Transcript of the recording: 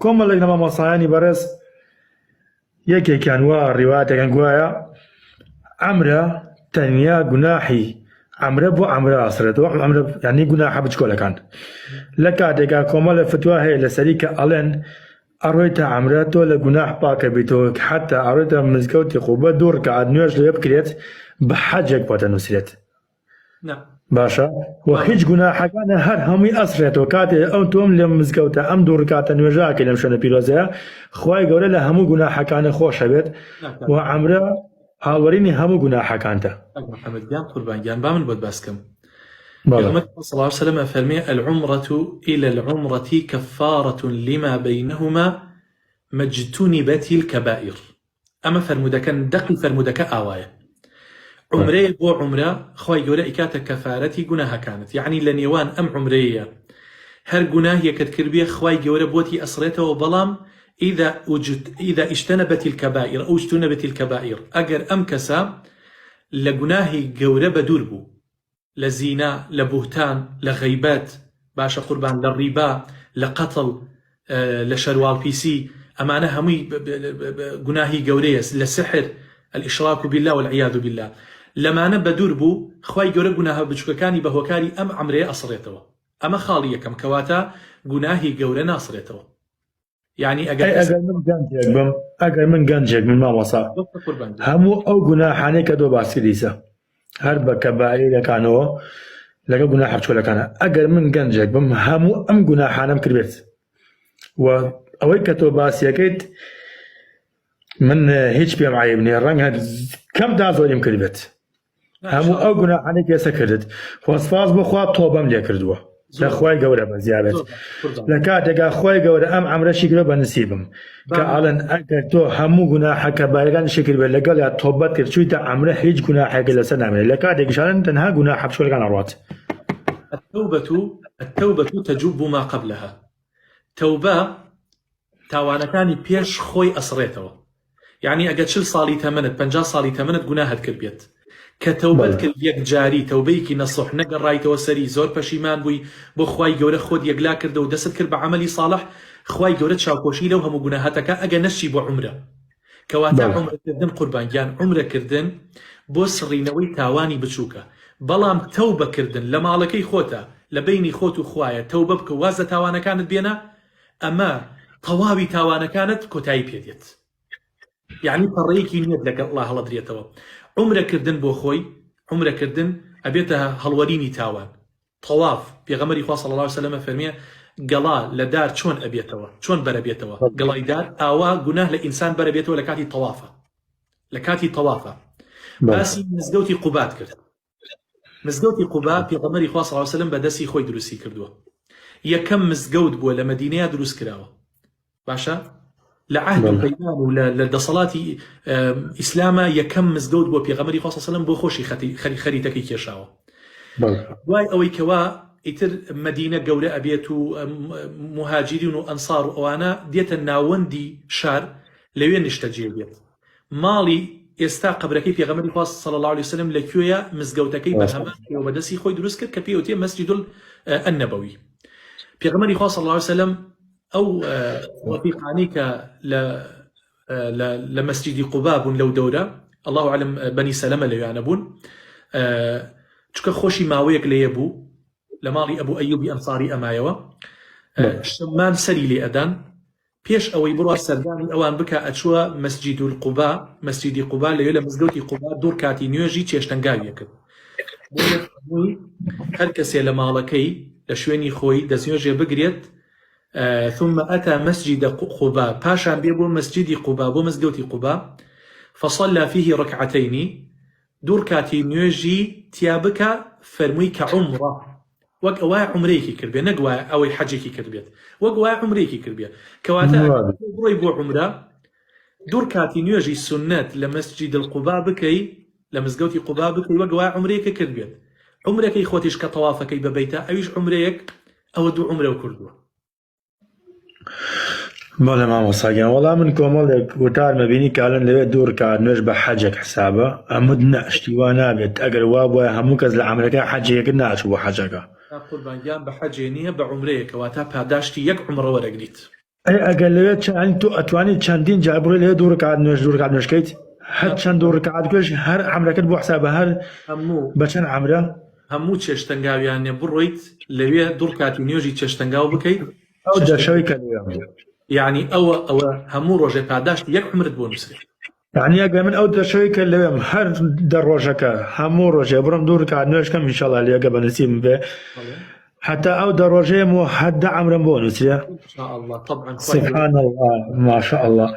کۆمەڵێک لە مامۆستایانی بەڕێز یەکێکیان وا ڕیواتێکیان گوایە عەمرە تەنیا گوناحی عەمرە بۆ عەمرە ئاسرێتەوە، عەمرە یعنی گوناحە بچکۆلەکان. لە کاتێکا کۆمەڵێک فتوا هەیە لەسەری کە ئەڵێن ئەڕۆیتە عەمرە تۆ لە گوناح پاکە بیتەوە، حتا ئەڕۆیتە مزگەوتی قوبە 2 ڕکعات نوێژ لێ بکرێت بە حەجێک بۆتە نووسرێت. باشە و هیچ گوناحەکانە هەر هەمووی ئەسرێتەوە کاتێ ئەو تۆم لە مزگەوتە ئەم 2 ڕکاتە نوێژاکە لەم شوێنە پیرۆزەیە خوای گەورە لە هەموو گوناحەکانە خۆشە بێت و عەمرە هاوەرینی هەموو گوناحەکانتە. محەممەدیان قوربانگیان با من بۆت باسکەم. پیغمبر صلى الله عليه وسلم فرمي العمرة إلى العمرة كفارة لما بينهما ما اجتنبت الكبائر. أما فرمودك دقي فرمودك آواية عمرية بو عمرة خواهي قولا إكاتا كفارتي قناها كانت يعني لنيوان أم عمرية هر قناه يكتكر بيه خواهي قولا بوتي أصريته وبلام إذا اجتنبت الكبائر أو اجتنبت الكبائر أجر أم كسا لقناهي قولا بدوربو لزينة لبهتان لغيبات باشا قربان للربا لقتل لشروال بيسي أمانة همي قناهي قوريس لسحر الإشراك بالله والعياذ بالله لما أنا بدوربو خواهي قورا قناها بجوكاني بهوكاري أم عمري أصريتوا أما خالية كم كواتا قناهي قورا ناصريتوا يعني أقل من قنجك من ما وصى همو أو قناحاني كدو باسكريسة هەر بە کەبائیرەکانەوە لەگەڵ گوناح بچکۆلەکانە ئەگەر من گەنجێک بم هەموو ئەم گوناحانەم کردبێت و ئەوەی کە تۆ باسیەکەیت من هیچ پێم عیب نییە ڕەنگە کەمدا زۆریم کردبێت هەموو ئەو گوناحانەی کێسە کردت خۆسپاس بۆ خوا تۆبەم لێ کردووە لە خوای گەورە بە زیابێت لە کاتێکا خوای گەورە ئەم عەمرەشی کرد بە نسیبم کە ئاڵێن ئەگەر تۆ هەموو گوناحە کەبائیرەکان شکر بێت لەگەڵ یا تۆبەت کرد چوویتە عەمرە هیچ گوناحێک لەسەر نامێنێت لە کاتێکیشان تەنها گوناحە بچکۆلەکان ئەڕوات. التوبة تجب ما قبلها. توبة تاوانەکانی پێش خۆی ئەسڕێتەوە یعنی ئەگەر 40 ساڵی تەمەنت 50 ساڵی تەمەنت گوناهت کرد بێت کە تەوبەت کرد یەک جاری تەوبەیەکی نەسوح نەگەڕایتەوە سەری زۆر پەشیمان بووی بۆ خوای گەورە خۆت یەکلا کردە و دەست کرد بە عەمەلی ساڵح خوای گەورە چاوپۆشی لەو هەموو گوناهاتەکە ئەگە نەشی بۆ عومرە کەواتە عومرەکردن قوربانگیان عومرەکردن بۆ سڕینەوەی تاوانی بچووکە بەڵام تەوبەکردن لە ماڵەکەی خۆتە لە بینی خۆت و خوایە تەوبە بکە وازە تاوانەکانت بێنە ئەمە تەواوی تاوانەکانت کۆتایی پێدێت یعنی پەڕەیەکی نیەت لەگەڵ الله هەڵەدرێتەوە. عمرەکردن بۆ خۆی عمرەکردن ئەبێتە هەڵوەرینی تاوان. تەواف پێغەمبەری خوا صلی الله علیه وسلم فەرمیێ گەڵا لە دار چۆن ئەبێتەوە چۆن بەرەبێتەوە گەڵای دار ئاوا گوناه لە ئینسان بەرەبێتەوە لە کاتی تەوافە لە کاتی تەوافە. باسی مزگەوتی قوبات کرد. مزگەوتی قوبا پێغەمبەری خوا صلی الله علیه وسلم بەدەستی خۆی دروستی کردووە یەکەم مزگەوت بووە لە مەدینەیە دروست کراوە باشە لعهد البيان ولا لدصلاتي إسلاما يكم مزجود بو بيغمري خاصة سلام بو خوشي خريتك كيشاو واي أوي كوا إتر مدينة جولة أبيتو مهاجرين وأنصار وأنا ديت الناوندي شار لوين نشتجي بيت مالي يستاق بركي بيغمري خاصة صلى الله عليه وسلم لكيويا مزجوتكي بهما وبدسي خوي دروسكر كبيوتي مسجد النبوي بيغمري خاصة صلى الله عليه وسلم أو وثيقانيك لمسجد قباب لو دورة الله أعلم بني سلمة اللي يعنبون چکە خۆشی ماوەیەک لێ بوو لە ماڵی ئەبوو ئەیوبی ئەنساری ئەمایەوە شەمان سەری لێ ئەدان پێش ئەوەی بڕوا سەردانی ئەوان بکە ئەچووە مەسجد القوبا مەسجدی قوبا لەوێ لە مزگەوتی قوبا دوور کاتی نوێژی چێشتەنگاویە کرد هەر کەسێ لە ماڵەکەی لە شوێنی خۆی دەستنوێژێ بگرێت ثم أتى مسجد قباء باشا بيبو مسجد قباء بو مسجد قباء فصلى فيه ركعتين دور كاتي نيوجي تيابك فرمي كعمرة وقوا عمريكي كربية نقوا أو حجيكي كربية وقوا عمريكي كربية كواتا بو عمرة دور كاتي نيوجي سنة لمسجد القباء بكي لمسجد قباء بكي وقوا عمريكي كربية عمرك إخواتيش كطوافك ببيتا أيش عمريك أو دو عمره وكردوه بەڵێ مامۆستاگیان وەڵام من کۆمەڵێک وتارمە بینی کاڵن لەوێ دوور کات نوێژ بە حەجێک حسابە ئەمەد نەشتیوا نابێت ئەگەر وا بووە هەموو کەس لە عەمرەکە حەجەیەکرد ناچوو بۆ حەجەکە قوربانگیان بە حەجێ نییە بە عومرەیەکەوە تا پاداشتی یەک عومرە وەرەگریت ئەی ئەگەر لەوێت چانی تۆ ئەتوانیت چەندین جار بڕۆی لێ دوو ڕکعات نوێژکەیت هەر چەند دوو ڕکعات توێژ هەر عەمرەکەت بۆ حسابە هەر بە چەند عەمرە هەموو چێشتەنگاویانێ بڕۆیت لەوێ دوو ڕکعاتی نوێژی چێشتەنگاو بکەیت ئەو دەشەوەی کە لێوە یعنی ئەوە هەموو ڕۆژێ پاداشت یەک عمرت بۆ نووسێت یعنی ئەگەر من ئەو دەشەوەی کە لەوێم هەر دە ڕۆژەکە هەموو ڕۆژێ بڕم دوو ڕکعات نوێژکەم ئینشاڵڵا لێگە بە نسیبم بێ حتى أو دروجيم وحد عمرو بونس يا إن شاء الله طبعا سبحان الله ما شاء الله